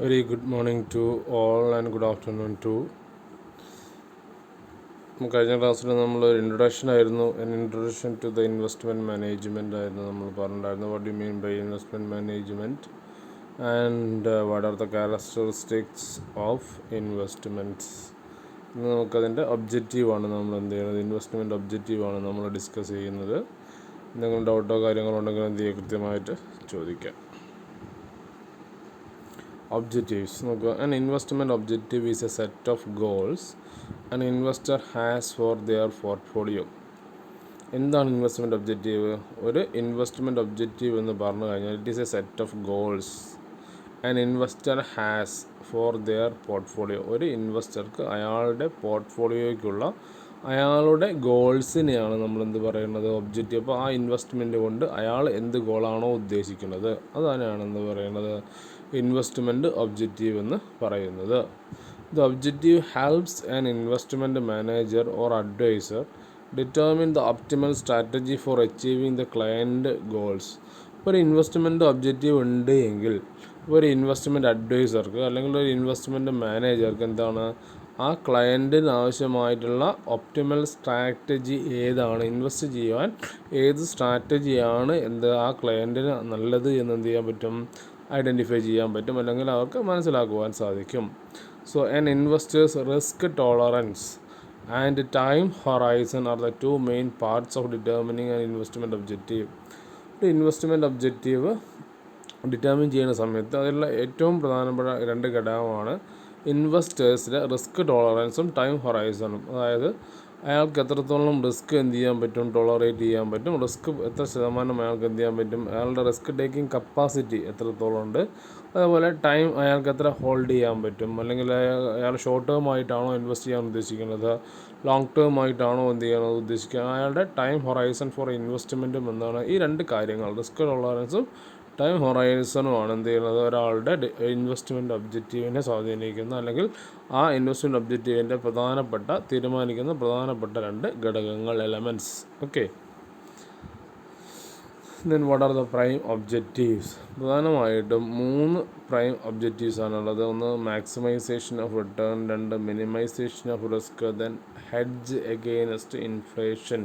Very good morning to all and good afternoon to. കഴിഞ്ഞ ക്ലാസ്സിൽ നമ്മൾ introduction to the investment management ആയിരുന്നു നമ്മൾ പറഞ്ഞിട്ടുണ്ടായിരുന്നു. What you mean by investment management and what are the characteristics of investments. ഇന്ന് നമുക്കതിൻ്റെ ഒബ്ജക്റ്റീവാണ് നമ്മൾ എന്ത് ചെയ്യുന്നത്, ഇൻവെസ്റ്റ്മെൻറ്റ് ഒബ്ജക്റ്റീവാണ് നമ്മൾ ഡിസ്കസ് ചെയ്യുന്നത്. എന്തെങ്കിലും ഡൗട്ടോ കാര്യങ്ങളോ ഉണ്ടെങ്കിൽ എന്ത് ചെയ്യുക, കൃത്യമായിട്ട് ചോദിക്കാം. Objectives. An investment objective is a set of goals an investor has for their portfolio. എന്താണ് ഇൻവെസ്റ്റ്മെൻറ്റ് ഒബ്ജക്റ്റീവ്? ഒരു ഇൻവെസ്റ്റ്മെൻറ്റ് ഒബ്ജക്റ്റീവ് എന്ന് പറഞ്ഞു കഴിഞ്ഞാൽ it is A set of goals an investor has for their portfolio. ഒരു ഇൻവെസ്റ്റർക്ക് അയാളുടെ പോർട്ട്ഫോളിയോയ്ക്കുള്ള അയാളുടെ ഗോൾസിനെയാണ് നമ്മളെന്ത് പറയുന്നത്, ഒബ്ജക്റ്റീവ്. അപ്പോൾ ആ ഇൻവെസ്റ്റ്മെൻറ്റ് കൊണ്ട് അയാൾ എന്ത് ഗോളാണോ ഉദ്ദേശിക്കുന്നത് അതാണ് എന്ത് പറയുന്നത്, ഇൻവെസ്റ്റ്മെൻറ്റ് ഒബ്ജക്റ്റീവ് എന്ന് പറയുന്നത്. The objective helps an investment manager or advisor determine the optimal strategy for achieving the client goals. ഒരു ഇൻവെസ്റ്റ്മെൻറ്റ് ഒബ്ജക്റ്റീവ് ഉണ്ട് എങ്കിൽ ഒരു ഇൻവെസ്റ്റ്മെൻറ്റ് അഡ്വൈസർക്ക് അല്ലെങ്കിൽ ഒരു ഇൻവെസ്റ്റ്മെൻറ്റ് മാനേജർക്ക് എന്താണ്, ആ ക്ലയൻറ്റിന് ആവശ്യമായിട്ടുള്ള ഒപ്റ്റിമൽ സ്ട്രാറ്റജി ഏതാണ്, ഇൻവെസ്റ്റ് ചെയ്യുവാൻ ഏത് സ്ട്രാറ്റജിയാണ് ആ ക്ലയൻറ്റിന് നല്ലത് എന്ന് എന്ത് ചെയ്യാൻ പറ്റും, ഐഡൻറ്റിഫൈ ചെയ്യാൻ പറ്റും, അല്ലെങ്കിൽ അവർക്ക് മനസ്സിലാക്കുവാൻ സാധിക്കും. So an investors risk tolerance and time horizon are the two main parts of determining an investment objective. ഒരു ഇൻവെസ്റ്റ്മെൻറ്റ് ഒബ്ജക്റ്റീവ് ഡിറ്റർമിൻ ചെയ്യുന്ന സമയത്ത് അതിലുള്ള ഏറ്റവും പ്രധാനപ്പെട്ട രണ്ട് ഘടകമാണ് ഇൻവെസ്റ്റേഴ്സിൻ്റെ റിസ്ക് ടോളറൻസും ടൈം ഹൊറൈസണും. അതായത് അയാൾക്ക് എത്രത്തോളം റിസ്ക് എന്ത് ചെയ്യാൻ പറ്റും, ടോളറേറ്റ് ചെയ്യാൻ പറ്റും, റിസ്ക് എത്ര ശതമാനം അയാൾക്ക് എന്ത് ചെയ്യാൻ പറ്റും, അയാളുടെ റിസ്ക് ടേക്കിംഗ് കപ്പാസിറ്റി എത്രത്തോളം ഉണ്ട്, അതുപോലെ ടൈം അയാൾക്ക് എത്ര ഹോൾഡ് ചെയ്യാൻ പറ്റും, അല്ലെങ്കിൽ അയാൾ ഷോർട്ട് ടേം ആയിട്ടാണോ ഇൻവെസ്റ്റ് ചെയ്യാൻ ഉദ്ദേശിക്കുന്നത്, ലോങ് ടേം ആയിട്ടാണോ എന്ത് ചെയ്യാൻ ഉദ്ദേശിക്കുന്നത്, അയാളുടെ ടൈം ഹൊറൈസൺ ഫോർ ഇൻവെസ്റ്റ്മെൻറ്റും എന്താണ്. ഈ രണ്ട് കാര്യങ്ങൾ റിസ്ക് ടോളറൻസും ടൈം ഹൊറൈസണുമാണ് എന്ത് ചെയ്യുന്നത്, ഒരാളുടെ ഇൻവെസ്റ്റ്മെൻറ്റ് ഒബ്ജക്റ്റീവിനെ സ്വാധീനിക്കുന്ന അല്ലെങ്കിൽ ആ ഇൻവെസ്റ്റ്മെൻറ്റ് ഒബ്ജക്റ്റീവിൻ്റെ തീരുമാനിക്കുന്ന പ്രധാനപ്പെട്ട രണ്ട് ഘടകങ്ങൾ, elements. Okay, then what are the prime objectives? പ്രധാനമായിട്ടും 3 പ്രൈം ഒബ്ജക്റ്റീവ്സ് ആണുള്ളത്. ഒന്ന് മാക്സിമൈസേഷൻ ഓഫ് റിട്ടേൺ, രണ്ട് minimisation of risk, then hedge against inflation.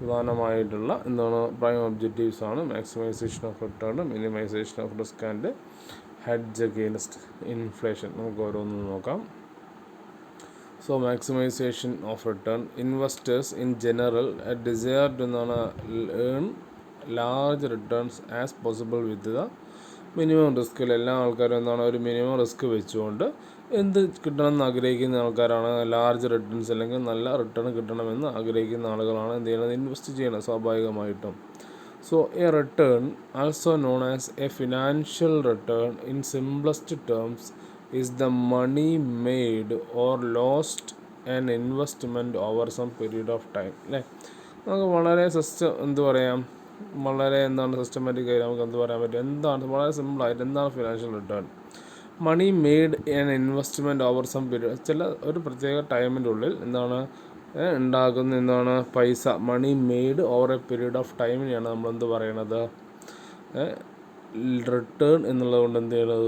പ്രധാനമായിട്ടുള്ള പ്രൈം ഒബ്ജക്റ്റീവ്സ് ആണ് maximisation of return, minimisation of risk and hedge against inflation. നമുക്ക് ഓരോന്നും നോക്കാം. So maximisation of return, investors in general desire to earn large returns as possible with the minimum റിസ്കിൽ. എല്ലാ ആൾക്കാരും ഒരു minimum risk വെച്ചുകൊണ്ട് എന്ത് കിട്ടണമെന്ന് ആഗ്രഹിക്കുന്ന ആൾക്കാരാണ്. ലാർജ് റിട്ടേൺസ് അല്ലെങ്കിൽ നല്ല റിട്ടേൺ കിട്ടണമെന്ന് ആഗ്രഹിക്കുന്ന ആളുകളാണ് എന്ത് ചെയ്യുന്നത്, ഇൻവെസ്റ്റ് ചെയ്യണം സ്വാഭാവികമായിട്ടും. So a return, also known as a financial return in simplest terms, is the money made or lost an investment over some period of time. അല്ലേ, നമുക്ക് വളരെ വളരെ സിസ്റ്റമാറ്റിക് ആയി നമുക്ക് പറയാൻ പറ്റും. വളരെ സിമ്പിളായിട്ട് financial return? Money made an investment over some period, ഒരു പ്രത്യേക ടൈമിൻ്റെ ഉള്ളിൽ ഉണ്ടാകുന്ന പൈസ. Money made over a period of ടൈമിനെയാണ് നമ്മൾ പറയണത് റിട്ടേൺ എന്നുള്ളതുകൊണ്ട്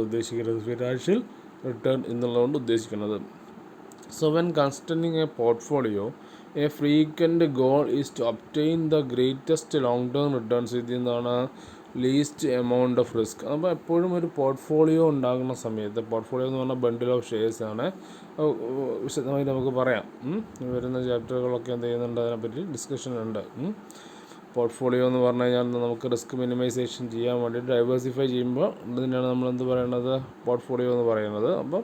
ഉദ്ദേശിക്കുന്നത്, ഫിനാൻഷ്യൽ റിട്ടേൺ എന്നുള്ളതുകൊണ്ട് ഉദ്ദേശിക്കുന്നത്. So when constructing a portfolio, a frequent goal is to obtain the greatest long term returns with least amount of risk. അപ്പോൾ എപ്പോഴും ഒരു പോർട്ട്ഫോളിയോ ഉണ്ടാകുന്ന സമയത്ത്, പോർട്ട്ഫോളിയോ എന്ന് പറഞ്ഞാൽ ബണ്ടിൽ ഓഫ് ഷെയർസ് ആണ്. വിശദമായി നമുക്ക് പറയാം, വരുന്ന ചാപ്റ്ററുകളൊക്കെ എന്ത് ചെയ്യുന്നുണ്ട്, അതിനെപ്പറ്റി ഡിസ്കഷൻ ഉണ്ട്. പോർട്ട്ഫോളിയോ എന്ന് പറഞ്ഞു കഴിഞ്ഞാൽ നമുക്ക് റിസ്ക് മിനിമൈസേഷൻ ചെയ്യാൻ വേണ്ടി ഡൈവേഴ്സിഫൈ ചെയ്യുമ്പോൾ ഇതിനാണ് നമ്മൾ പറയുന്നത്, പോർട്ട്ഫോളിയോ എന്ന് പറയുന്നത്. അപ്പോൾ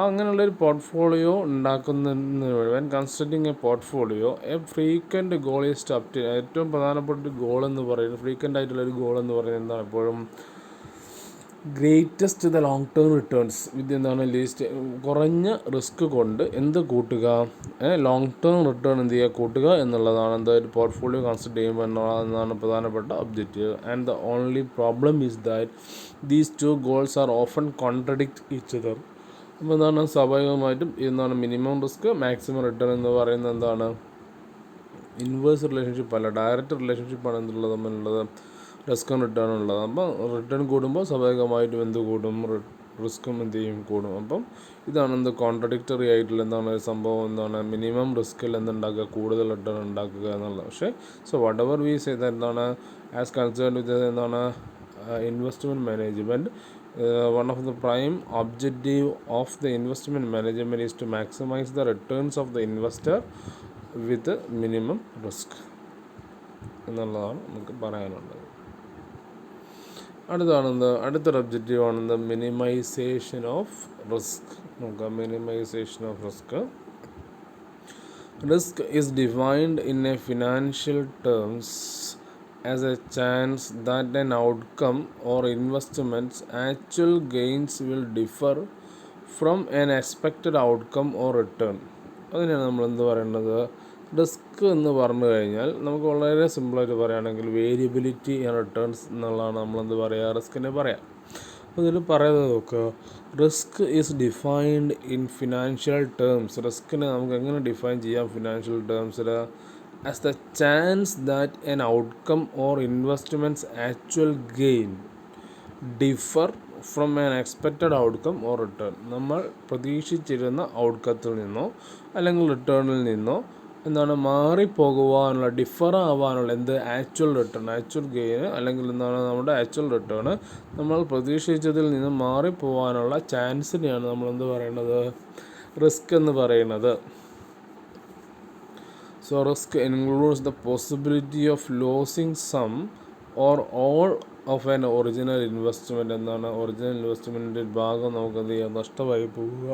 അങ്ങനെയുള്ളൊരു പോർട്ട്ഫോളിയോ ഉണ്ടാക്കുന്നതിന് when constructing a portfolio, a frequent goal is to obtain. ഏറ്റവും പ്രധാനപ്പെട്ട ഒരു ഗോൾ എന്ന് പറയുന്നത്, ഫ്രീക്വൻ്റ് ആയിട്ടുള്ളൊരു ഗോൾ എന്ന് പറയുന്നത് എന്താണ്, എപ്പോഴും greatest the long term returns with least, കുറഞ്ഞ റിസ്ക് കൊണ്ട് കൂട്ടുക, ലോങ് ടേം റിട്ടേൺ കൂട്ടുക എന്നുള്ളതാണ് ഒരു പോർട്ട്ഫോളിയോ കൺസ്ട്രക്ട് ചെയ്യുമ്പോൾ എന്നതാണ് പ്രധാനപ്പെട്ട objective. And the only problem is that these two goals R often contradict each other. അപ്പോൾ സ്വാഭാവികമായിട്ടും മിനിമം റിസ്ക് മാക്സിമം റിട്ടേൺ എന്ന് പറയുന്നത് ഇൻവേഴ്സ് റിലേഷൻഷിപ്പ് അല്ല, ഡയറക്റ്റ് റിലേഷൻഷിപ്പാണ് എന്തുള്ളത് തമ്മിലുള്ളത്, റിസ്ക് റിട്ടേൺ ഉള്ളത്. അപ്പോൾ റിട്ടേൺ കൂടുമ്പോൾ സ്വാഭാവികമായിട്ടും കൂടും, റിസ്ക്കും എന്ത് ചെയ്യും കൂടും. അപ്പം ഇതാണ് എന്ത് കോൺട്രഡിക്ടറി ആയിട്ടുള്ള എന്താണ് ഒരു സംഭവം എന്താണ് മിനിമം റിസ്കിൽ എന്തുണ്ടാക്കുക കൂടുതൽ റിട്ടേൺ ഉണ്ടാക്കുക എന്നുള്ളത്. പക്ഷേ വാട്ട് എവർ വി സേ എന്താണ് ആസ് കൺസേൺ വിത്ത് എന്താണ് investment management, one of the prime objective of the investment management is to maximize the returns of the investor with minimum risk എന്നുള്ളതാണ് നമുക്ക് പറയാനുള്ളത്. അടുത്തൊരു ഒബ്ജക്റ്റീവ് ആണെന്ത് മിനിമൈസേഷൻ ഓഫ് റിസ്ക്. നോക്കാം, minimization of risk. Risk is defined in a financial terms as a chance that an outcome or investment's actual gains will differ from an expected outcome or return. അതിനാണ് നമ്മൾ എന്ത് പറയേണ്ടത്, risk എന്ന് പറഞ്ഞു കഴിഞ്ഞാൽ നമുക്ക് വളരെ സിമ്പിളായിട്ട് പറയുകയാണെങ്കിൽ വേരിയബിലിറ്റി ആൻഡ് റിട്ടേൺസ് എന്നുള്ളതാണ് നമ്മളെന്ത് പറയുക റിസ്കിനെ പറയാം. അപ്പോൾ ഇതിൽ പറയുന്നത് നോക്കുക, risk is defined in financial terms. റിസ്കിനെ നമുക്ക് എങ്ങനെ ഡിഫൈൻ ചെയ്യാം ഫിനാൻഷ്യൽ ടേംസിൽ? as the chance that an outcome or investment's actual gain differ from an expected outcome or return. നമ്മൾ പ്രതീക്ഷിച്ചിരുന്ന ഔട്ട്കത്തിൽ നിന്നോ അല്ലെങ്കിൽ റിട്ടേണിൽ നിന്നോ എന്താണ് മാറിപ്പോകുവാനുള്ള ഡിഫർ ആവാനുള്ള ആക്ച്വൽ റിട്ടേൺ, ആക്ച്വൽ ഗെയിൻ അല്ലെങ്കിൽ എന്താണ് നമ്മുടെ ആക്ച്വൽ റിട്ടേൺ നമ്മൾ പ്രതീക്ഷിച്ചതിൽ നിന്ന് മാറിപ്പോവാനുള്ള ചാൻസിനെയാണ് നമ്മളെന്ത് പറയണത്, റിസ്ക് എന്ന് പറയുന്നത്. So risk includes the possibility of losing some or all of an original investment. എന്താണ് ഒറിജിനൽ ഇൻവെസ്റ്റ്മെൻറ്റിൻ്റെ ഭാഗം നമുക്ക് എന്ത് ചെയ്യുക, നഷ്ടമായി പോവുക,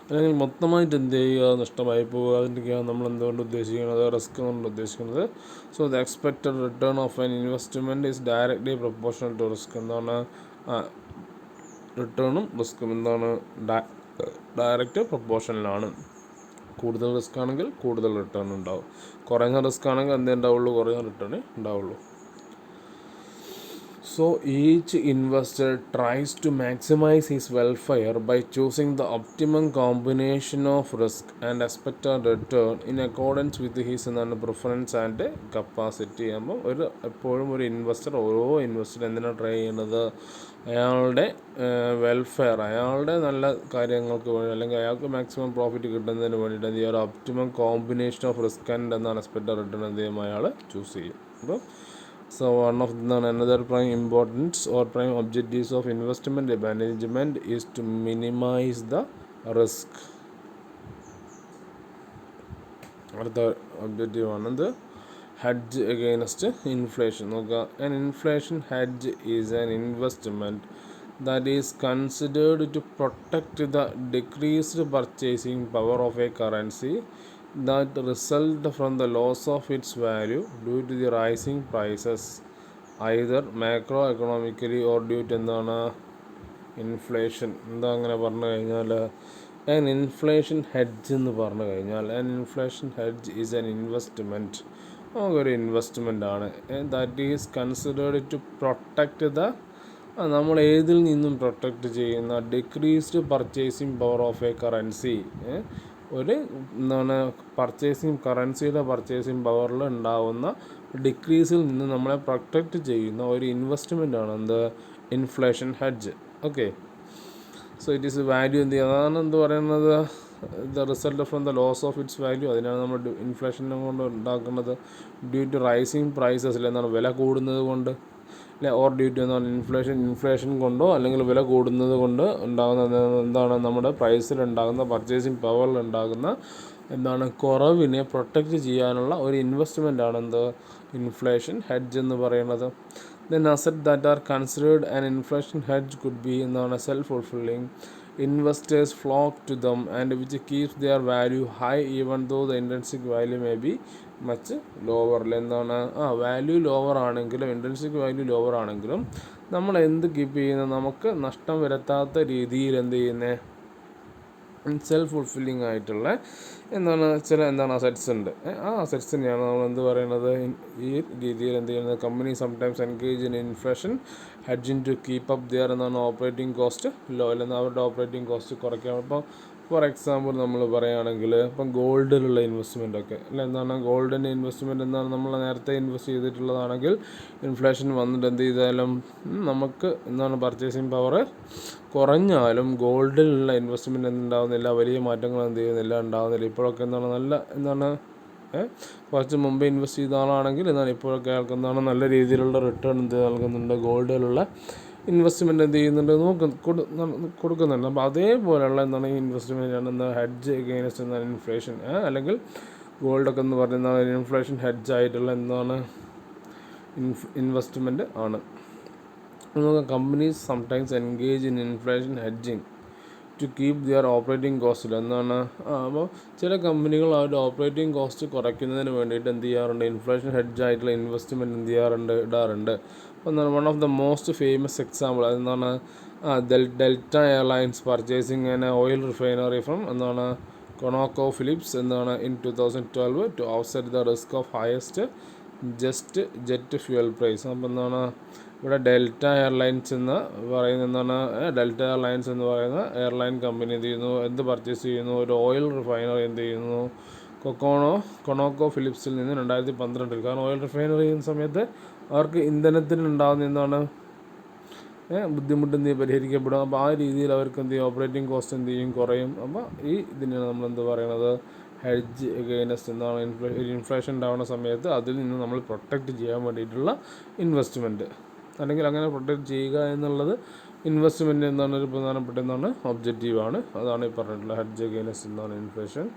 അല്ലെങ്കിൽ മൊത്തമായിട്ട് എന്ത് ചെയ്യുക, നഷ്ടമായി പോവുക. അതിൻ്റെയൊക്കെയാണ് നമ്മൾ എന്തുകൊണ്ട് ഉദ്ദേശിക്കുന്നത്, റിസ്ക് കൊണ്ട് ഉദ്ദേശിക്കുന്നത്. So the expected return of an investment is directly proportional to risk. എന്താണ് റിട്ടേണും റിസ്ക്കും എന്താണ് ഡയറക്റ്റ് പ്രൊപ്പോർഷനിലാണ്. കൂടുതൽ റിസ്ക് ആണെങ്കിൽ കൂടുതൽ റിട്ടേൺ ഉണ്ടാവും, കുറഞ്ഞ റിസ്ക് ആണെങ്കിൽ എന്തേ ഉണ്ടാവുള്ളൂ, കുറഞ്ഞ റിട്ടേൺ ഉണ്ടാവുള്ളൂ. So each investor tries to maximize his welfare by choosing the optimum combination of risk and expected return in accordance with his എന്താണ് പ്രിഫറൻസ് ആൻഡ് കപ്പാസിറ്റി. ആകുമ്പോൾ എപ്പോഴും ഒരു ഇൻവെസ്റ്റർ, ഓരോ ഇൻവെസ്റ്റർ എന്തിനാണ് ട്രൈ ചെയ്യുന്നത്, അയാളുടെ വെൽഫെയർ, അയാളുടെ നല്ല കാര്യങ്ങൾക്ക് വേണ്ടി അല്ലെങ്കിൽ അയാൾക്ക് മാക്സിമം പ്രോഫിറ്റ് കിട്ടുന്നതിന് വേണ്ടിയിട്ട് എന്ത് ചെയ്യുക, ഒരു optimum combination of risk and എന്താണ് എക്സ്പെക്റ്റഡ് റിട്ടേൺ എന്ത് ചെയ്യും, അയാൾ ചൂസ് ചെയ്യും. അപ്പോൾ one of the another prime importance or prime objectives of investment management is to minimize the risk. അടുത്ത ഒബ്ജക്റ്റീവ് ആണെന്ത് ഹെഡ്ജ് അഗെയിൻസ്റ്റ് ഇൻഫ്ലേഷൻ. നോക്കുക, an inflation hedge is an investment that is considered to protect the decreased purchasing power of a currency that result from the loss of its value due to the rising prices either macroeconomically or due to എന്താണ് inflation. എന്താ അങ്ങനെ പറഞ്ഞു കഴിഞ്ഞാൽ an inflation hedge എന്ന് പറഞ്ഞു കഴിഞ്ഞാൽ an inflation hedge is an investment, ഒരു investment ആണ്, that is considered to protect the, നമ്മൾ ഏതിൽ നിന്നും പ്രൊട്ടക്റ്റ് ചെയ്യുന്ന decreased purchasing power of a currency. ഒരു എന്താണ് കറൻസിയുടെ പർച്ചേസിങ് പവറിൽ ഉണ്ടാവുന്ന ഡിക്രീസിൽ നിന്ന് നമ്മളെ പ്രൊട്ടക്റ്റ് ചെയ്യുന്ന ഒരു ഇൻവെസ്റ്റ്മെൻ്റ് ആണ് എന്ത്, inflation hedge. Okay, so it is value എന്ത് ചെയ്യുക, അതാണ് എന്ത് പറയുന്നത്, the result from the loss of its value. അതിനാണ് നമ്മൾ ഇൻഫ്ലേഷനെ കൊണ്ട് ഉണ്ടാക്കുന്നത്. ഡ്യൂ ടു റൈസിങ് പ്രൈസസിൽ എന്താണ് വില കൂടുന്നത് കൊണ്ട്, അല്ലെ, ഓർ ഡ്യൂ ടു എന്താണ് ഇൻഫ്ലേഷൻ കൊണ്ടോ അല്ലെങ്കിൽ വില കൂടുന്നത് കൊണ്ട് ഉണ്ടാകുന്ന എന്താണ് നമ്മുടെ പ്രൈസിലുണ്ടാകുന്ന പർച്ചേസിങ് പവറിലുണ്ടാകുന്ന എന്താണ് കുറവിനെ പ്രൊട്ടക്റ്റ് ചെയ്യാനുള്ള ഒരു ഇൻവെസ്റ്റ്മെൻ്റ് ആണ് എന്ത്, ഇൻഫ്ലേഷൻ ഹെഡ്ജ് എന്ന് പറയുന്നത്. Then assets that are considered an inflation hedge could be എന്താണ് self-fulfilling. Investors flock to them and which keeps their value high even though the intrinsic value may be much lower. എന്താണ് value lower ആണെങ്കിലും intrinsic value lower ആണെങ്കിലും നമ്മൾ എന്ത് keep ചെയ്യുന്നത്, നമുക്ക് നഷ്ടം വരുത്താത്ത രീതിയിൽ എന്ത് ചെയ്യുന്നത്, സെൽഫ് ഫുൾഫില്ലിംഗ് ആയിട്ടുള്ള ചില അസറ്റ്സ് ഉണ്ട്. ആ അസറ്റ്സിനെയാണ് നമ്മൾ എന്ത് പറയുന്നത്, ഈ രീതിയിൽ എന്ത് ചെയ്യുന്നത്, company sometimes engage in inflation hedging to keep up their operating cost low, അല്ലെങ്കിൽ അവരുടെ ഓപ്പറേറ്റിംഗ് കോസ്റ്റ് കുറയ്ക്കാം. അപ്പോൾ ഫോർ എക്സാമ്പിൾ നമ്മൾ പറയുകയാണെങ്കിൽ ഇപ്പം ഗോൾഡിലുള്ള ഇൻവെസ്റ്റ്മെൻ്റ് ഒക്കെ അല്ല, എന്താണ് ഗോൾഡിൻ്റെ ഇൻവെസ്റ്റ്മെൻറ്റ് എന്താണ്, നമ്മൾ നേരത്തെ ഇൻവെസ്റ്റ് ചെയ്തിട്ടുള്ളതാണെങ്കിൽ ഇൻഫ്ലേഷൻ വന്നിട്ട് എന്ത് ചെയ്താലും നമുക്ക് എന്താണ് പർച്ചേസിങ് പവർ കുറഞ്ഞാലും ഗോൾഡിലുള്ള ഇൻവെസ്റ്റ്മെൻറ്റ് ഉണ്ടാകുന്നില്ല, വലിയ മാറ്റങ്ങൾ എന്ത് ചെയ്യുന്നില്ല, ഉണ്ടാകുന്നില്ല. ഇപ്പോഴൊക്കെ എന്താണ് കുറച്ച് മുമ്പ് ഇൻവെസ്റ്റ് ചെയ്ത ആളാണെങ്കിൽ എന്താണ് ഇപ്പോഴൊക്കെ അയാൾക്ക് എന്താണ് നല്ല രീതിയിലുള്ള റിട്ടേൺ എന്ത് നൽകുന്നുണ്ട്, ഗോൾഡിലുള്ള ഇൻവെസ്റ്റ്മെൻറ്റ് എന്ത് ചെയ്യുന്നുണ്ട് കൊടുക്കുന്നുണ്ട്. അപ്പോൾ അതേപോലെയുള്ള എന്താണ് ഈ ഇൻവെസ്റ്റ്മെൻറ്റാണ് എന്താ ഹെഡ്ജ് എഗെയിൻസ്റ്റ് എന്താണ് ഇൻഫ്ലേഷൻ, അല്ലെങ്കിൽ ഗോൾഡൊക്കെ എന്ന് പറയുന്നത് ഇൻഫ്ലേഷൻ ഹെഡ്ജ് ആയിട്ടുള്ള എന്താണ് ഇൻവെസ്റ്റ്മെൻറ്റ് ആണ്. നമുക്ക് companies sometimes engage in inflation hedging to keep their operating കോസ്റ്റിൽ എന്താണ്. അപ്പോൾ ചില കമ്പനികൾ അവരുടെ ഓപ്പറേറ്റിംഗ് കോസ്റ്റ് കുറയ്ക്കുന്നതിന് വേണ്ടിയിട്ട് എന്ത് ചെയ്യാറുണ്ട്, ഇൻഫ്ലേഷൻ ഹെഡ്ജ് ആയിട്ടുള്ള ഇൻവെസ്റ്റ്മെൻറ്റ് എന്ത് ചെയ്യാറുണ്ട്, ഇടാറുണ്ട്. അപ്പോൾ എന്താണ് one of the most famous example എന്താണ്, Delta Airlines purchasing an oil refinery from എന്താണ് കൊണോക്കോ ഫിലിപ്സ് എന്താണ് in 2012 to offset the risk of highest jet fuel price. അപ്പോൾ എന്താണ് ഇവിടെ ഡെൽറ്റ എയർലൈൻസ് എന്ന് പറയുന്ന എയർലൈൻ കമ്പനി എന്ത് പർച്ചേസ് ചെയ്യുന്നു, ഒരു ഓയിൽ റിഫൈനറി എന്ത് ചെയ്യുന്നു, കൊണോക്കോ ഫിലിപ്സിൽ നിന്ന് 2012. കാരണം ഓയിൽ റിഫൈനറി ചെയ്യുന്ന സമയത്ത് അവർക്ക് ഇന്ധനത്തിന് ഉണ്ടാകുന്ന എന്താണ് ബുദ്ധിമുട്ട് എന്ത് പരിഹരിക്കപ്പെടും. അപ്പോൾ ആ രീതിയിൽ അവർക്ക് എന്ത് ചെയ്യും, ഓപ്പറേറ്റിംഗ് കോസ്റ്റ് എന്ത് ചെയ്യും, കുറയും. അപ്പോൾ ഈ ഇതിനാണ് നമ്മൾ എന്ത് പറയുന്നത്, ഹെഡ്ജ് എഗെയിൻസ്റ്റ് എന്താണ് ഇൻഫ്ലേഷൻ ഉണ്ടാകുന്ന സമയത്ത് അതിൽ നിന്ന് നമ്മൾ പ്രൊട്ടക്റ്റ് ചെയ്യാൻ വേണ്ടിയിട്ടുള്ള ഇൻവെസ്റ്റ്മെൻറ്റ്, അല്ലെങ്കിൽ അങ്ങനെ പ്രൊട്ടക്റ്റ് ചെയ്യുക എന്നുള്ളത് ഇൻവെസ്റ്റ്മെൻറ്റ് എന്താണ് ഒരു പ്രധാനപ്പെട്ട ഒബ്ജക്റ്റീവാണ്. അതാണ് ഈ പറഞ്ഞിട്ടുള്ള ഹെഡ്ജ് എഗെയിൻസ്റ്റ് എന്താണ് ഇൻഫ്ലേഷൻ.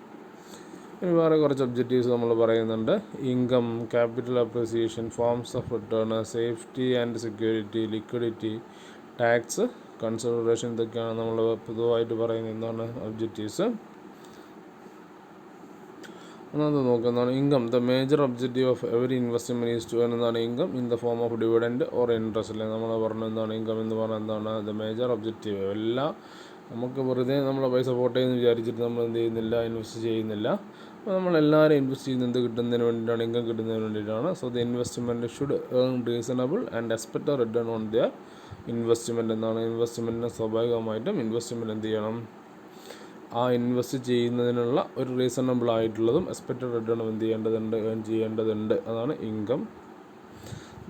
ഇനി വേറെ കുറച്ച് ഒബ്ജക്റ്റീവ്സ് നമ്മൾ പറയുന്നുണ്ട്. Income, capital appreciation, forms of return, safety and security, liquidity, tax consideration, ഇതൊക്കെയാണ് നമ്മൾ പൊതുവായിട്ട് പറയുന്ന എന്താണ് ഒബ്ജക്റ്റീവ്സ്. ഒന്നാമത് നോക്കുന്നതാണ് income. The major objective of every investment is to എന്താണ് income in the form of dividend or interest. അല്ലെങ്കിൽ നമ്മൾ പറഞ്ഞ എന്താണ് ഇൻകം എന്ന് പറഞ്ഞാൽ എന്താണ് ദ മേജർ ഒബ്ജക്റ്റീവ്. എല്ലാം നമുക്ക് വെറുതെ നമ്മളെ പൈസ പോട്ടെ എന്ന് വിചാരിച്ചിട്ട് നമ്മൾ എന്ത് ചെയ്യുന്നില്ല, ഇൻവെസ്റ്റ് ചെയ്യുന്നില്ല. അപ്പോൾ നമ്മളെല്ലാവരും ഇൻവെസ്റ്റ് ചെയ്യുന്നത് എന്ത് കിട്ടുന്നതിന് വേണ്ടിയിട്ടാണ്, ഇൻകം കിട്ടുന്നതിന് വേണ്ടിയിട്ടാണ്. So the investment should earn reasonable and expect a return on their investment. എന്താണ് ഇൻവെസ്റ്റ്മെൻറ്റിന് സ്വാഭാവികമായിട്ടും ഇൻവെസ്റ്റ്മെൻറ്റ് എന്ത് ചെയ്യണം, ആ ഇൻവെസ്റ്റ് ചെയ്യുന്നതിനുള്ള ഒരു റീസണബിൾ ആയിട്ടുള്ളതും എക്സ്പെക്റ്റഡ് റിട്ടേണും എന്ത് ചെയ്യേണ്ടതുണ്ട്, ഏൺ ചെയ്യേണ്ടതുണ്ട്. അതാണ് ഇൻകം.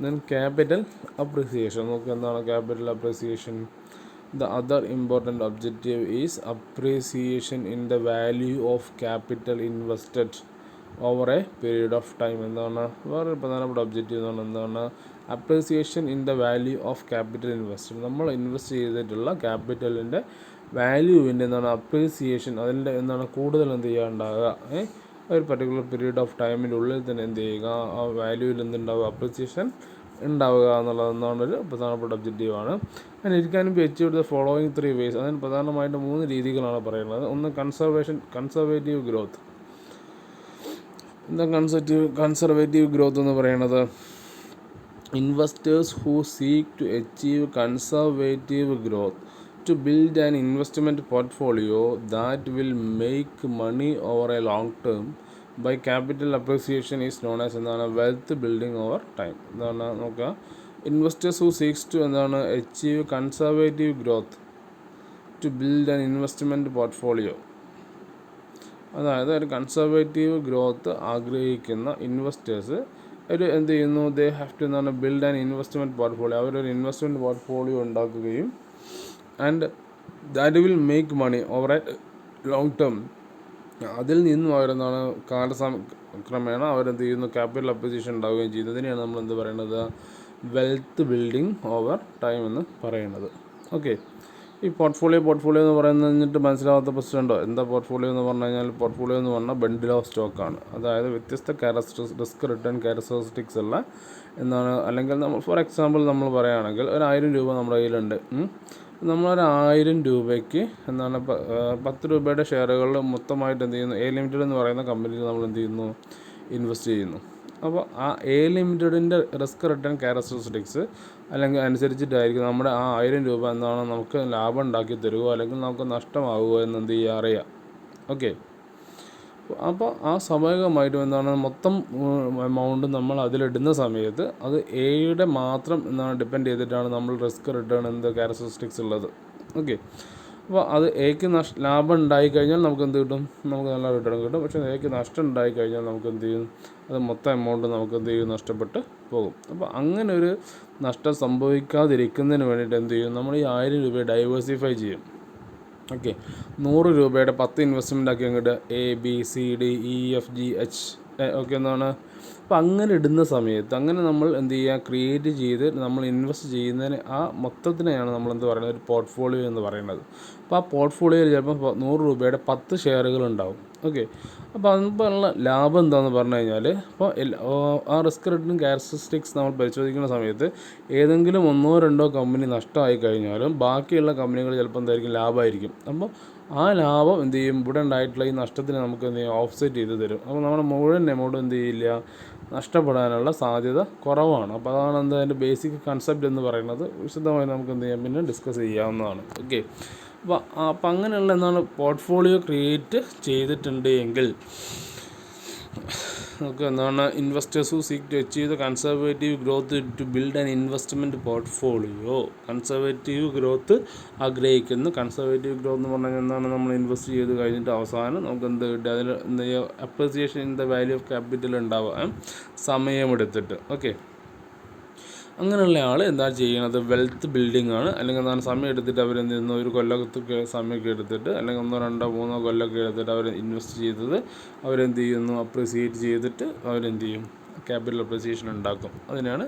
Then capital appreciation. നമുക്ക് എന്താണ് capital appreciation. The other important objective is appreciation in the value of capital invested over a period of time. എന്താണ് വേറൊരു പ്രധാനപ്പെട്ട ഒബ്ജക്റ്റീവ് എന്താണ് appreciation in the value of capital invested. നമ്മൾ invest ചെയ്തിട്ടുള്ള ക്യാപിറ്റലിൻ്റെ വാല്യൂവിൻ്റെ appreciation, അതിൻ്റെ കൂടുതൽ എന്ത് ചെയ്യുക ഉണ്ടാകുക, ഒരു പർട്ടിക്കുലർ പീരീഡ് ഓഫ് ടൈമിൻ്റെ ഉള്ളിൽ തന്നെ എന്ത് ചെയ്യുക, ആ വാല്യൂവിൽ എന്തുണ്ടാവുക, അപ്രീസിയേഷൻ ഉണ്ടാവുക എന്നുള്ളതെന്നാണ് ഒരു പ്രധാനപ്പെട്ട ഒബ്ജക്റ്റീവാണ്. And it can be achieved the following 3 ways. അതിന് പ്രധാനമായിട്ടും 3 രീതികളാണ് പറയുന്നത്. ഒന്ന് കൺസർവേറ്റീവ് ഗ്രോത്ത്. എന്താ കൺസർവേറ്റീവ് ഗ്രോത്ത് എന്ന് പറയുന്നത്, investors who seek to achieve conservative growth to build an investment portfolio that will make money over a long term by capital appreciation is known as എന്താണ് wealth building over time. എന്താണ് നോക്കുക, investors who seeks to എന്താണ് achieve conservative growth to build an investment portfolio. അതായത് ഒരു conservative growth ആഗ്രഹിക്കുന്ന investors ഒരു എന്ത് ചെയ്യുന്നു, ദേ ഹാവ് ടു എന്താണ് ബിൽഡ് ആൻ ഇൻവെസ്റ്റ്മെൻറ്റ് പോർട്ട്ഫോളിയോ. അവരൊരു ഇൻവെസ്റ്റ്മെൻറ്റ് പോർട്ട്ഫോളിയോ ഉണ്ടാക്കുകയും and that will make money over a long term. അതിൽ നിന്നും അവരെന്താണ് കാലക്രമേണ അവരെന്ത് ചെയ്യുന്നു, ക്യാപിറ്റൽ അപ്രിസിയേഷൻ ഉണ്ടാവുകയും ചെയ്യുന്നതിനെയാണ് നമ്മൾ എന്ത് പറയുന്നത്, വെൽത്ത് ബിൽഡിംഗ് ഓവർ ടൈം എന്ന് പറയുന്നത്. ഓക്കെ, ഈ പോർട്ട്ഫോളിയോ എന്ന് പറയുന്നത് മനസ്സിലാവാത്ത പ്രശ്നം ഉണ്ടോ? എന്താ പോർട്ട്ഫോളിയോ എന്ന് പറഞ്ഞു കഴിഞ്ഞാൽ, പോർട്ട്ഫോളിയോ എന്ന് പറഞ്ഞാൽ ബണ്ടിൽ ഓഫ് സ്റ്റോക്കാണ്. അതായത് വ്യത്യസ്ത റിസ്ക് റിട്ടേൺ ക്യാരക്ടറിസ്റ്റിക്സ് ഉള്ള എന്താണ്, അല്ലെങ്കിൽ നമ്മൾ ഫോർ എക്സാമ്പിൾ നമ്മൾ പറയുകയാണെങ്കിൽ 1000 രൂപ നമ്മുടെ കയ്യിലുണ്ട്. നമ്മളൊരു 1000 രൂപയ്ക്ക് എന്താണ് 10 രൂപയുടെ ഷെയറുകൾ മൊത്തമായിട്ട് എന്ത് ചെയ്യുന്നു, എ ലിമിറ്റഡ് എന്ന് പറയുന്ന കമ്പനിയിൽ നമ്മൾ എന്ത് ചെയ്യുന്നു, ഇൻവെസ്റ്റ് ചെയ്യുന്നു. അപ്പോൾ ആ എ ലിമിറ്റഡിൻ്റെ റിസ്ക് റിട്ടേൺ ക്യാരക്ടറിസ്റ്റിക്സ് അല്ലെങ്കിൽ അനുസരിച്ചിട്ടായിരിക്കും നമ്മുടെ ആ 1000 രൂപ എന്താണ് നമുക്ക് ലാഭം ഉണ്ടാക്കി തരുമോ അല്ലെങ്കിൽ നമുക്ക് നഷ്ടമാകുമോ എന്ന് എന്ത് ചെയ്യുക, അറിയാം. ഓക്കെ, അപ്പോൾ ആ സ്വാഭാവികമായിട്ടും എന്താണ് മൊത്തം എമൗണ്ട് നമ്മൾ അതിലിടുന്ന സമയത്ത് അത് എയുടെ മാത്രം എന്താണ് ഡിപ്പെൻഡ് ചെയ്തിട്ടാണ് നമ്മൾ റിസ്ക് റിട്ടേൺ ക്യാരക്ടറിസ്റ്റിക്സ് ഉള്ളത്. ഓക്കെ, അപ്പോൾ അത് എക്ക് ലാഭം ഉണ്ടായിക്കഴിഞ്ഞാൽ നമുക്ക് എന്ത് കിട്ടും, നമുക്ക് നല്ല റിട്ടേൺ കിട്ടും. പക്ഷേ എക്ക് നഷ്ടം ഉണ്ടായിക്കഴിഞ്ഞാൽ നമുക്ക് എന്ത് ചെയ്യും, അത് മൊത്തം എമൗണ്ട് നമുക്ക് എന്ത് ചെയ്യും, നഷ്ടപ്പെട്ട് പോകും. അപ്പോൾ അങ്ങനെ ഒരു നഷ്ടം സംഭവിക്കാതിരിക്കുന്നതിന് വേണ്ടിയിട്ട് എന്ത് ചെയ്യും, നമ്മൾ ഈ 1000 രൂപ ഡൈവേഴ്സിഫൈ ചെയ്യും. ഓക്കെ, 100 രൂപയുടെ 10 ഇൻവെസ്റ്റ്മെൻ്റ് ആക്കി അങ്ങോട്ട് ABCDEFGH ഓക്കെ എന്താണ്. അപ്പോൾ അങ്ങനെ ഇടുന്ന സമയത്ത് അങ്ങനെ നമ്മൾ എന്ത് ചെയ്യുക, ക്രിയേറ്റ് ചെയ്ത് നമ്മൾ ഇൻവെസ്റ്റ് ചെയ്യുന്നതിന് ആ മൊത്തത്തിനെയാണ് നമ്മൾ എന്ത് പറയുന്നത്, ഒരു പോർട്ട്ഫോളിയോ എന്ന് പറയുന്നത്. അപ്പോൾ ആ പോർട്ട്ഫോളിയോയിൽ ചിലപ്പോൾ 100 രൂപയുടെ 10 ഷെയറുകൾ ഉണ്ടാവും. ഓക്കെ, അപ്പോൾ അതിനുള്ള ലാഭം എന്താണെന്ന് പറഞ്ഞു കഴിഞ്ഞാൽ, അപ്പോൾ ആ റിസ്ക് റിട്ടേൺ ക്യാരക്ടറിസ്റ്റിക്സ് നമ്മൾ പരിശോധിക്കുന്ന സമയത്ത് ഏതെങ്കിലും 1-2 കമ്പനി നഷ്ടമായി കഴിഞ്ഞാലും ബാക്കിയുള്ള കമ്പനികൾ ചിലപ്പോൾ എന്തായിരിക്കും, ലാഭമായിരിക്കും. അപ്പോൾ ആ ലാഭം എന്ത് ചെയ്യും, ഇവിടെ ഉണ്ടായിട്ടുള്ള ഈ നഷ്ടത്തിന് നമുക്ക് എന്ത് ചെയ്യും, ഓഫ്സെറ്റ് ചെയ്ത് തരും. അപ്പോൾ നമ്മുടെ മുഴുവൻ എമൗണ്ട് എന്ത് ചെയ്യില്ല, നഷ്ടപ്പെടാനുള്ള സാധ്യത കുറവാണ്. അപ്പോൾ അതാണ് എന്താ അതിൻ്റെ ബേസിക് കൺസെപ്റ്റ് എന്ന് പറയുന്നത്. വിശദമായി നമുക്ക് എന്ത് ചെയ്യാം, പിന്നെ ഡിസ്കസ് ചെയ്യാവുന്നതാണ്. ഓക്കെ, അപ്പോൾ അങ്ങനെയുള്ള എന്താണ് പോർട്ട്ഫോളിയോ ക്രിയേറ്റ് ചെയ്തിട്ടുണ്ട് എങ്കിൽ നമുക്ക് എന്താണ്, investors who seek to achieve the conservative growth to build an investment portfolio. Conservative growth ആഗ്രഹിക്കുന്നു. കൺസർവേറ്റീവ് ഗ്രോത്ത് എന്ന് പറഞ്ഞാൽ എന്താണ്, നമ്മൾ ഇൻവെസ്റ്റ് ചെയ്ത് കഴിഞ്ഞിട്ട് അവസാനം നമുക്ക് എന്ത് കിട്ടുക, അതിൽ എന്താ ചെയ്യുക, appreciation in the value of capital ഉണ്ടാവുക സമയമെടുത്തിട്ട്. ഓക്കെ, അങ്ങനെയുള്ള ആൾ എന്താ ചെയ്യുന്നത്, വെൽത്ത് ബിൽഡിംഗ് ആണ്. അല്ലെങ്കിൽ എന്താണ്, സമയം എടുത്തിട്ട് അവരെന്ത് ചെയ്യുന്നു, ഒരു കൊല്ലത്തൊക്കെ സമയമൊക്കെ എടുത്തിട്ട് അല്ലെങ്കിൽ 1-2-3 കൊല്ലമൊക്കെ എടുത്തിട്ട് അവർ ഇൻവെസ്റ്റ് ചെയ്തത് അവരെന്ത് ചെയ്യുന്നു, അപ്രിസിയേറ്റ് ചെയ്തിട്ട് അവരെന്ത് ചെയ്യും, ക്യാപിറ്റൽ അപ്രിസിയേഷൻ ഉണ്ടാക്കും. അതിനാണ്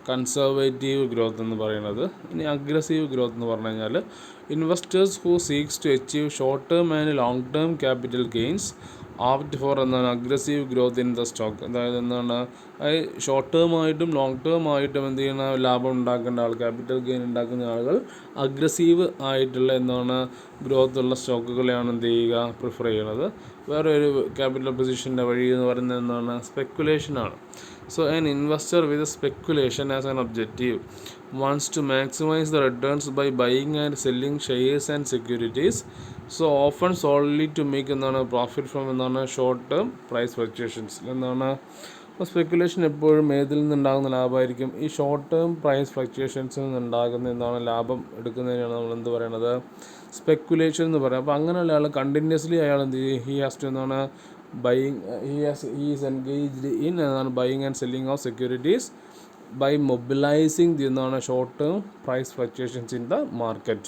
കൺസർവേറ്റീവ് ഗ്രോത്ത് എന്ന് പറയുന്നത്. ഇനി അഗ്രസീവ് ഗ്രോത്ത് എന്ന് പറഞ്ഞു കഴിഞ്ഞാൽ investors who seeks to achieve short term and long term capital gains opt for എന്താണ് aggressive growth in the stock. അതായത് എന്താണ്, അത് ഷോർട്ട് ടേം ആയിട്ടും ലോങ് ടേം ആയിട്ടും എന്ത് ചെയ്യുന്ന ലാഭം ഉണ്ടാക്കേണ്ട ആൾ, ക്യാപിറ്റൽ ഗെയിൻ ഉണ്ടാക്കുന്ന ആളുകൾ അഗ്രസീവ് ആയിട്ടുള്ള എന്താണ് ഗ്രോത്ത് ഉള്ള സ്റ്റോക്കുകളെയാണ് എന്ത് ചെയ്യുക, പ്രിഫർ ചെയ്യുന്നത്. വേറെ ഒരു ക്യാപിറ്റൽ പൊസിഷൻ്റെ വഴി എന്ന് പറയുന്നത് എന്താണ്, സ്പെക്കുലേഷനാണ്. So an investor with a speculation as an objective wants to maximize the returns by buying and selling shares and securities, so often solely to make എന്താണ് profit from എന്താണ് ഷോർട്ട് ടേം പ്രൈസ് ഫ്ലക്ച്വേഷൻസ്. എന്താണ്, അപ്പോൾ speculation എപ്പോഴും ഏതിൽ നിന്നുണ്ടാകുന്ന ലാഭമായിരിക്കും, ഈ short term price ഫ്ലക്ച്വേഷൻസിൽ നിന്നുണ്ടാകുന്ന എന്താണ് ലാഭം എടുക്കുന്നതിനാണ് നമ്മൾ എന്ത് പറയുന്നത്, സ്പെക്കുലേഷൻ എന്ന് പറയുന്നത്. അപ്പോൾ അങ്ങനെയുള്ള ആൾ കണ്ടിന്യൂസ്ലി അയാൾ എന്ത് ചെയ്യും, ഹി ഹാസ് ടു എന്താണ് buying he is engaged in buying and selling of securities by mobilizing the short term price fluctuations in the market.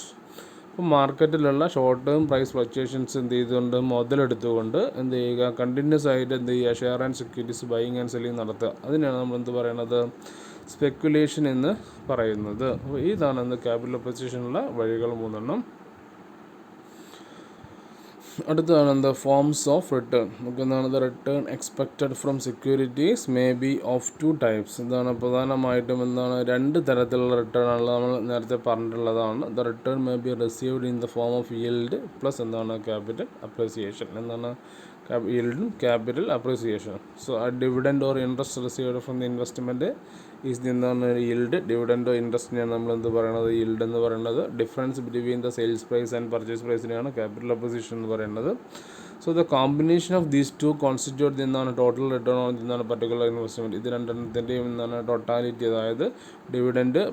അപ്പോൾ മാർക്കറ്റിലുള്ള ഷോർട്ട് ടേം പ്രൈസ് ഫ്ലക്ച്വേഷൻസ് എന്ത് ചെയ്തുകൊണ്ട് മുതലെടുത്തുകൊണ്ട് എന്ത് ചെയ്യുക, കണ്ടിന്യൂസ് ആയിട്ട് എന്ത് ചെയ്യുക, share and securities buying and selling നടത്തുക. അതിനാണ് നമ്മൾ എന്ത് പറയുന്നത്, സ്പെക്കുലേഷൻ എന്ന് പറയുന്നത്. അപ്പോൾ ഇതാണ് എന്ത് ക്യാപിറ്റൽ അപ്രിസിയേഷനുള്ള വഴികൾ 3. അടുത്തതാണ് എന്താ, ഫോംസ് ഓഫ് റിട്ടേൺ. നമുക്ക് എന്താണ്, the return expected from securities may be of 2 types. എന്താണ്, പ്രധാനമായിട്ടും എന്താണ് 2 തരത്തിലുള്ള റിട്ടേൺ ആണല്ലോ, നമ്മൾ നേരത്തെ പറഞ്ഞിട്ടുള്ളതാണ്. The return may be received in the form of yield plus എന്താണ് ക്യാപിറ്റൽ അപ്രിസിയേഷൻ. എന്താണ് yieldും ക്യാപിറ്റൽ അപ്രിസിയേഷൻ. സോ ആ dividend or interest received from the investment is എന്താണ് yield. ഡിവിഡൻഡോ ഇൻട്രസ്റ്റിനെയാണ് നമ്മൾ എന്ത് പറയുന്നത്, yield എന്ന് പറയുന്നത്. Difference between the sales price and purchase പ്രൈസിനെയാണ് ക്യാപിറ്റൽ അപ്രിസിയേഷൻ എന്ന് പറയുന്നത്. So the combination of these 2 constitute എന്താണ് ടോട്ടൽ റിട്ടേൺ ഓൺ എന്താണ് പർട്ടിക്കുലർ ഇൻവെസ്റ്റ്മെൻറ്റ്. ഇത് രണ്ടെണ്ണത്തിൻ്റെയും എന്താണ് ടോട്ടാലിറ്റി, അതായത് ഡിവിഡൻഡ്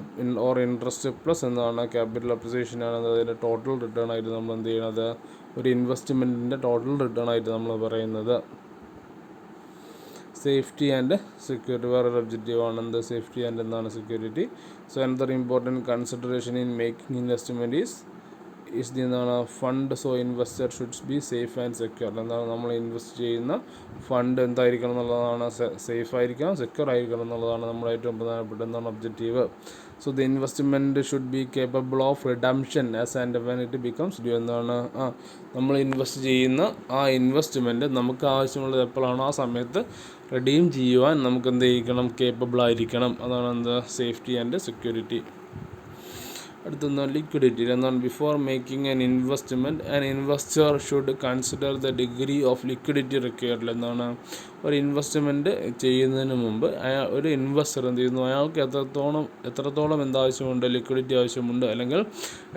ഓർ ഇൻട്രസ്റ്റ് പ്ലസ് എന്താണ് ക്യാപിറ്റൽ അപ്രിസിയേഷനാണ് അതിൻ്റെ ടോട്ടൽ റിട്ടേൺ ആയിട്ട് നമ്മൾ എന്ത് ചെയ്യണത്, ഒരു ഇൻവെസ്റ്റ്മെൻറ്റിൻ്റെ ടോട്ടൽ റിട്ടേൺ ആയിട്ട് നമ്മൾ പറയുന്നത്. സേഫ്റ്റി ആൻഡ് സെക്യൂരിറ്റി വേറൊരു ഒബ്ജക്റ്റീവ് ആണ്, എന്ത് സേഫ്റ്റി ആൻഡ് എന്താണ് security. So another important consideration in making investment is the എന്താണ് fund. So investor should be safe and secure. എന്താണ്, നമ്മൾ ഇൻവെസ്റ്റ് ചെയ്യുന്ന ഫണ്ട് എന്തായിരിക്കണം എന്നുള്ളതാണ്, സേഫ് ആയിരിക്കണം, സെക്യൂർ ആയിരിക്കണം എന്നുള്ളതാണ് നമ്മുടെ ഏറ്റവും പ്രധാനപ്പെട്ട എന്താണ് objective. So the investment should be capable of redemption as and when it becomes due. എന്താണ്, നമ്മൾ ഇൻവെസ്റ്റ് ചെയ്യുന്ന ആ ഇൻവെസ്റ്റ്മെൻറ്റ് നമുക്ക് ആവശ്യമുള്ളത് എപ്പോഴാണോ ആ സമയത്ത് റിഡീം ചെയ്യുവാൻ നമുക്ക് എന്ത് ചെയ്യിക്കണം, കേപ്പബിൾ ആയിരിക്കണം. അതാണ് എന്ത് സേഫ്റ്റി ആൻഡ് സെക്യൂരിറ്റി. അടുത്തൊന്ന് ലിക്വിഡിറ്റി. എന്താണ്, before making an investment an investor should consider the degree of liquidity required. എന്താണ്, ഒരു ഇൻവെസ്റ്റ്മെൻറ്റ് ചെയ്യുന്നതിന് മുമ്പ് ഒരു ഇൻവെസ്റ്റർ എന്ത് ചെയ്യുന്നു, അയാൾക്ക് എത്രത്തോളം എന്താവശ്യമുണ്ട്, ലിക്വിഡിറ്റി ആവശ്യമുണ്ട്, അല്ലെങ്കിൽ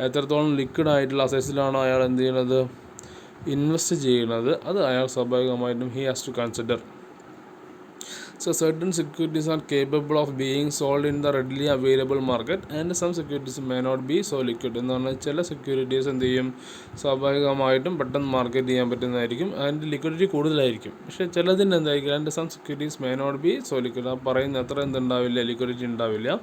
എത്രത്തോളം ലിക്വിഡ് ആയിട്ടുള്ള അസറ്റ്സിലാണോ അയാൾ എന്ത് ചെയ്യുന്നത്, ഇൻവെസ്റ്റ് ചെയ്യുന്നത്, അത് അയാൾ സ്വാഭാവികമായിട്ടും he has to consider. So certain securities are capable of being sold in the readily available market and some securities may not be so liquid. എന്നാണ് ചില സെക്യൂരിറ്റീസ് എന്ത് ചെയ്യും, സ്വാഭാവികമായിട്ടും പെട്ടെന്ന് മാർക്കറ്റ് ചെയ്യാൻ പറ്റുന്നതായിരിക്കും, അതിൻ്റെ ലിക്വിഡിറ്റി കൂടുതലായിരിക്കും. പക്ഷേ ചിലതിന് എന്തായിരിക്കും, and some securities may not be so liquid, ആ പറയുന്ന അത്ര എന്തുണ്ടാവില്ല, ലിക്വിഡിറ്റി ഉണ്ടാവില്ല.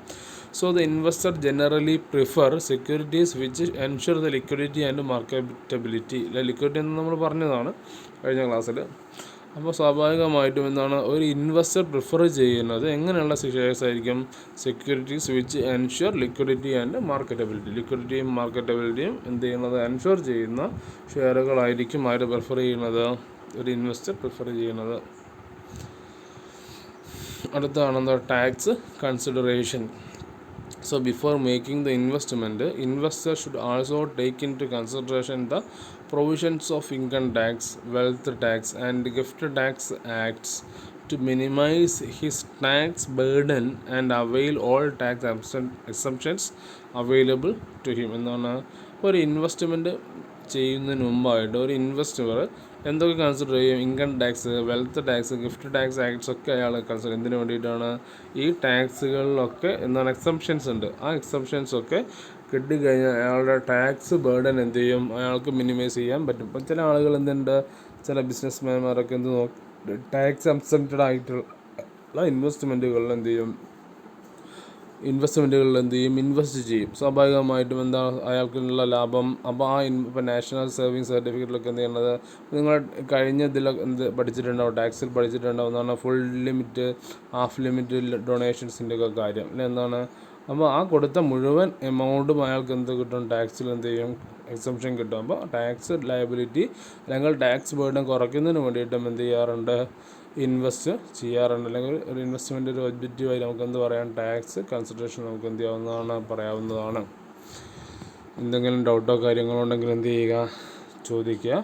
So the investor generally prefer securities which ensure the liquidity and marketability. Liquidity എന്ന് നമ്മൾ പറഞ്ഞതാണ് കഴിഞ്ഞ ക്ലാസ്സിൽ. അപ്പോൾ സ്വാഭാവികമായിട്ടും എന്താണ് ഒരു ഇൻവെസ്റ്റർ പ്രിഫർ ചെയ്യുന്നത്, എങ്ങനെയുള്ള ഷെയർസ് ആയിരിക്കും, securities which ensure liquidity and marketability. ലിക്വിഡിറ്റിയും മാർക്കറ്റബിലിറ്റിയും എന്ത് ചെയ്യുന്നത്, എൻഷ്യൂർ ചെയ്യുന്ന ഷെയറുകളായിരിക്കും ആര് പ്രിഫർ ചെയ്യുന്നത്, ഒരു ഇൻവെസ്റ്റർ പ്രിഫർ ചെയ്യുന്നത്. അടുത്താണ് tax consideration. So before making the investment, investor should also take into consideration the provisions of income tax, wealth tax and gift tax acts to minimize his tax burden and avail all tax exemptions available to him. എന്നാണ് ഒരു investment ചെയ്യുന്നതിന് മുമ്പായിട്ട് ഒരു investor എന്തൊക്കെ consider ചെയ്യും, income tax, wealth tax, gift tax acts ഒക്കെ അയാൾ consider. എന്തിനു വേണ്ടിയിട്ടാണ്, ഈ ടാക്സുകളിലൊക്കെ എന്താണ് എക്സംഷൻസ് ഉണ്ട്, ആ എക്സംഷൻസ് ഒക്കെ കിട്ടിക്കഴിഞ്ഞാൽ അയാളുടെ ടാക്സ് ബേർഡൻ എന്ത് ചെയ്യും, അയാൾക്ക് മിനിമൈസ് ചെയ്യാൻ പറ്റും. ഇപ്പം ചില ആളുകൾ എന്തുണ്ട്, ചില ബിസിനസ്മാൻമാരൊക്കെ ടാക്സ് എക്സംപ്റ്റഡ് ആയിട്ടുള്ള ഇൻവെസ്റ്റ്മെൻറ്റുകളിൽ എന്ത് ചെയ്യും, ഇൻവെസ്റ്റ് ചെയ്യും. സ്വാഭാവികമായിട്ടും എന്താ അയാൾക്കുള്ള ലാഭം. അപ്പോൾ ഇപ്പോൾ നാഷണൽ സേവിങ് സർട്ടിഫിക്കറ്റിലൊക്കെ എന്ത് ചെയ്യുന്നത്, നിങ്ങൾ കഴിഞ്ഞ ഇതിലൊക്കെ പഠിച്ചിട്ടുണ്ടാവും, ടാക്സിൽ പഠിച്ചിട്ടുണ്ടാവും എന്നാണ് ഫുൾ ലിമിറ്റ്, ഹാഫ് ലിമിറ്റ് ഡൊണേഷൻസിൻ്റെ ഒക്കെ കാര്യം അല്ലെ എന്താണ്. അപ്പോൾ ആ കൊടുത്ത മുഴുവൻ എമൗണ്ടും അയാൾക്ക് എന്ത് കിട്ടും, ടാക്സിൽ എന്ത് ചെയ്യും, എക്സംഷൻ കിട്ടും. അപ്പോൾ ടാക്സ് ലയബിലിറ്റി അല്ലെങ്കിൽ ടാക്സ് ബേർഡൻ കുറയ്ക്കുന്നതിന് വേണ്ടിയിട്ടും എന്ത് ചെയ്യാറുണ്ട്, ഇൻവെസ്റ്റ് ചെയ്യാറുണ്ട്. അല്ലെങ്കിൽ ഒരു ഇൻവെസ്റ്റ്മെൻ്റ് ഒരു ഒബ്ജക്റ്റീവായി നമുക്ക് എന്ത് പറയാം, ടാക്സ് കൺസിഡറേഷൻ നമുക്ക് എന്ത് ചെയ്യാവുന്നതാണ്, പറയാവുന്നതാണ്. എന്തെങ്കിലും ഡൗട്ടോ കാര്യങ്ങളോ ഉണ്ടെങ്കിൽ എന്ത് ചെയ്യുക, ചോദിക്കുക.